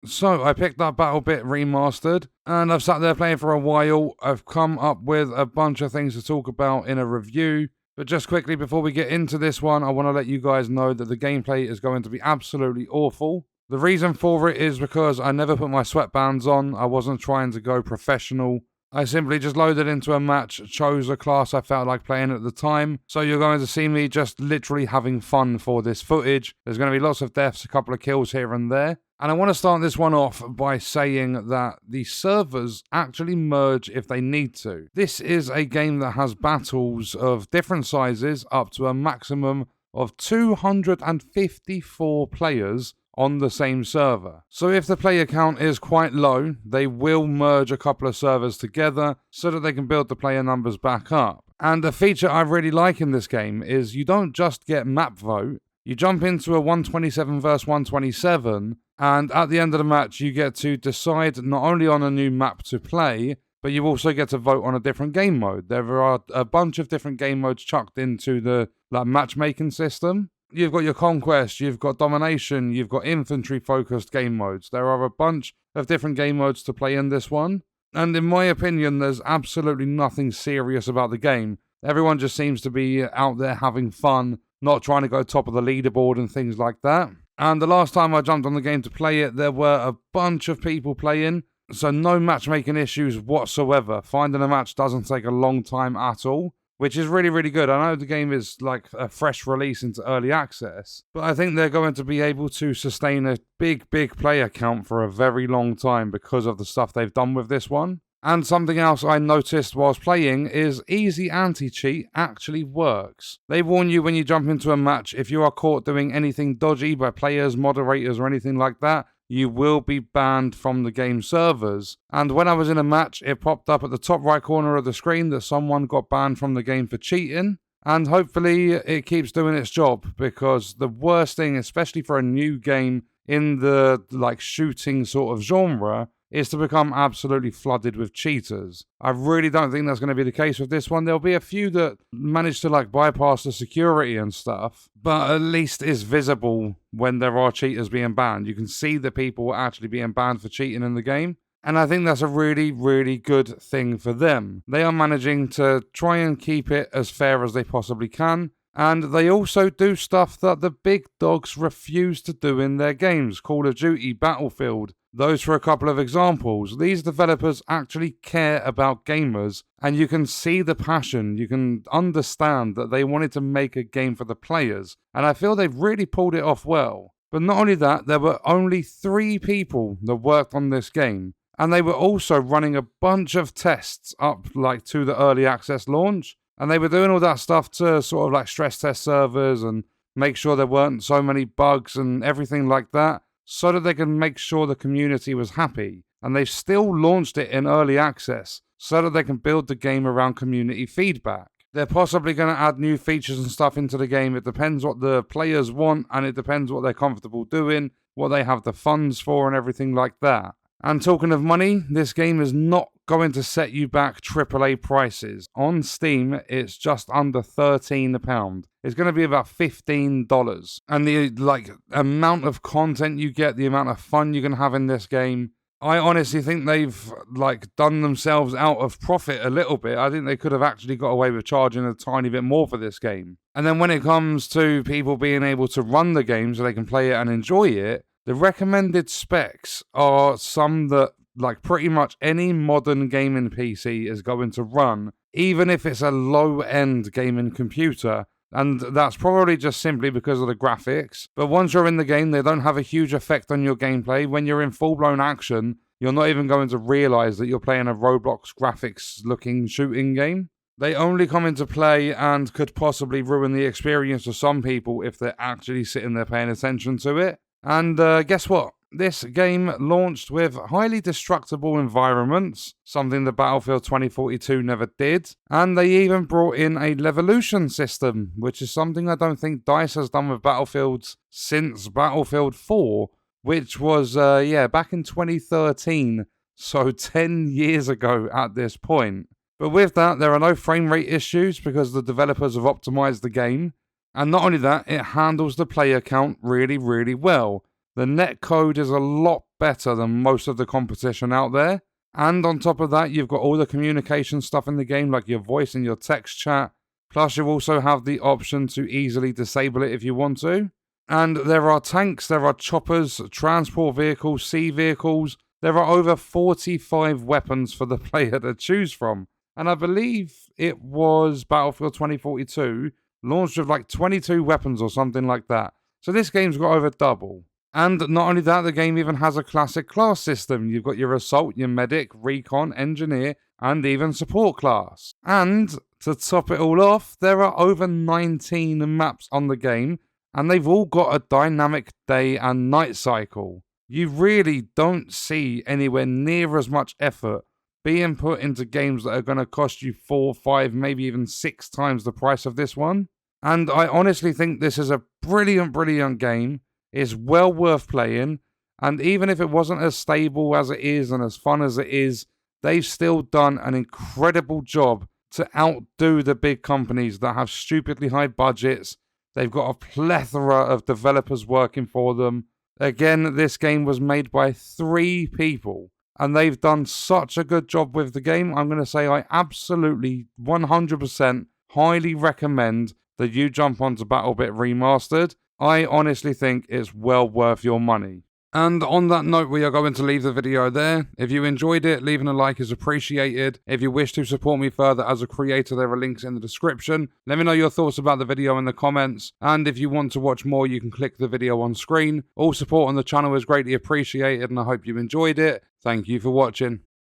So I picked up BattleBit Remastered, and I've sat there playing for a while. I've come up with a bunch of things to talk about in a review. But just quickly before we get into this one, I want to let you guys know that the gameplay is going to be absolutely awful. The reason for it is because I never put my sweatbands on. I wasn't trying to go professional. I simply just loaded into a match, chose a class I felt like playing at the time. So you're going to see me just literally having fun for this footage. There's going to be lots of deaths, a couple of kills here and there. And I want to start this one off by saying that the servers actually merge if they need to. This is a game that has battles of different sizes up to a maximum of 254 players on the same server. So if the player count is quite low, they will merge a couple of servers together so that they can build the player numbers back up. And a feature I really like in this game is you don't just get map vote, you jump into a 127 versus 127, and at the end of the match you get to decide not only on a new map to play, but you also get to vote on a different game mode. There are a bunch of different game modes chucked into the matchmaking system. You've got your conquest, you've got domination, you've got infantry-focused game modes. There are a bunch of different game modes to play in this one. And in my opinion, there's absolutely nothing serious about the game. Everyone just seems to be out there having fun, not trying to go top of the leaderboard and things like that. And the last time I jumped on the game to play it, there were a bunch of people playing, so no matchmaking issues whatsoever. Finding a match doesn't take a long time at all, which is really, really good. I know the game is like a fresh release into early access, but I think they're going to be able to sustain a big player count for a very long time because of the stuff they've done with this one. And something else I noticed whilst playing is easy anti-cheat actually works. They warn you when you jump into a match, if you are caught doing anything dodgy by players, moderators, or anything like that, you will be banned from the game servers. And when I was in a match, it popped up at the top right corner of the screen that someone got banned from the game for cheating. And hopefully it keeps doing its job, because the worst thing, especially for a new game in the shooting sort of genre, is to become absolutely flooded with cheaters. I really don't think that's going to be the case with this one. There'll be a few that manage to bypass the security and stuff, but at least it's visible when there are cheaters being banned. You can see the people actually being banned for cheating in the game. And I think that's a really, really good thing for them. They are managing to try and keep it as fair as they possibly can. And they also do stuff that the big dogs refuse to do in their games. Call of Duty, Battlefield. Those for a couple of examples. These developers actually care about gamers, and you can see the passion. You can understand that they wanted to make a game for the players, and I feel they've really pulled it off well. But not only that, there were only 3 people that worked on this game, and they were also running a bunch of tests up to the early access launch, and they were doing all that stuff to sort of stress test servers and make sure there weren't so many bugs and everything like that, so that they can make sure the community was happy. And they've still launched it in early access so that they can build the game around community feedback. They're possibly going to add new features and stuff into the game. It depends what the players want, and it depends what they're comfortable doing, what they have the funds for, and everything like that. And talking of money, this game is not going to set you back AAA prices. On Steam, it's just under £13. It's going to be about $15. And the amount of content you get, the amount of fun you can have in this game, I honestly think they've done themselves out of profit a little bit. I think they could have actually got away with charging a tiny bit more for this game. And then when it comes to people being able to run the game so they can play it and enjoy it, the recommended specs are some that pretty much any modern gaming PC is going to run, even if it's a low-end gaming computer. And that's probably just simply because of the graphics. But once you're in the game, they don't have a huge effect on your gameplay. When you're in full-blown action, you're not even going to realize that you're playing a Roblox graphics-looking shooting game. They only come into play and could possibly ruin the experience for some people if they're actually sitting there paying attention to it. And guess what? This game launched with highly destructible environments, something that Battlefield 2042 never did. And they even brought in a Levolution system, which is something I don't think DICE has done with Battlefields since Battlefield 4, which was, back in 2013, so 10 years ago at this point. But with that, there are no frame rate issues because the developers have optimized the game. And not only that, it handles the player count really, really well. The netcode is a lot better than most of the competition out there. And on top of that, you've got all the communication stuff in the game, like your voice and your text chat. Plus, you also have the option to easily disable it if you want to. And there are tanks, there are choppers, transport vehicles, sea vehicles. There are over 45 weapons for the player to choose from. And I believe it was Battlefield 2042, launched with like 22 weapons or something like that. So this game's got over double. And not only that, the game even has a classic class system. You've got your assault, your medic, recon, engineer, and even support class. And to top it all off, there are over 19 maps on the game, and they've all got a dynamic day and night cycle. You really don't see anywhere near as much effort being put into games that are going to cost you 4, 5, maybe even 6 times the price of this one. And I honestly think this is a brilliant, brilliant game. It's well worth playing. And even if it wasn't as stable as it is and as fun as it is, they've still done an incredible job to outdo the big companies that have stupidly high budgets. They've got a plethora of developers working for them. Again, this game was made by 3 people, and they've done such a good job with the game. I'm going to say I absolutely 100% highly recommend that you jump onto BattleBit Remastered. I honestly think it's well worth your money. And on that note, we are going to leave the video there. If you enjoyed it, leaving a like is appreciated. If you wish to support me further as a creator, there are links in the description. Let me know your thoughts about the video in the comments. And if you want to watch more, you can click the video on screen. All support on the channel is greatly appreciated, and I hope you enjoyed it. Thank you for watching.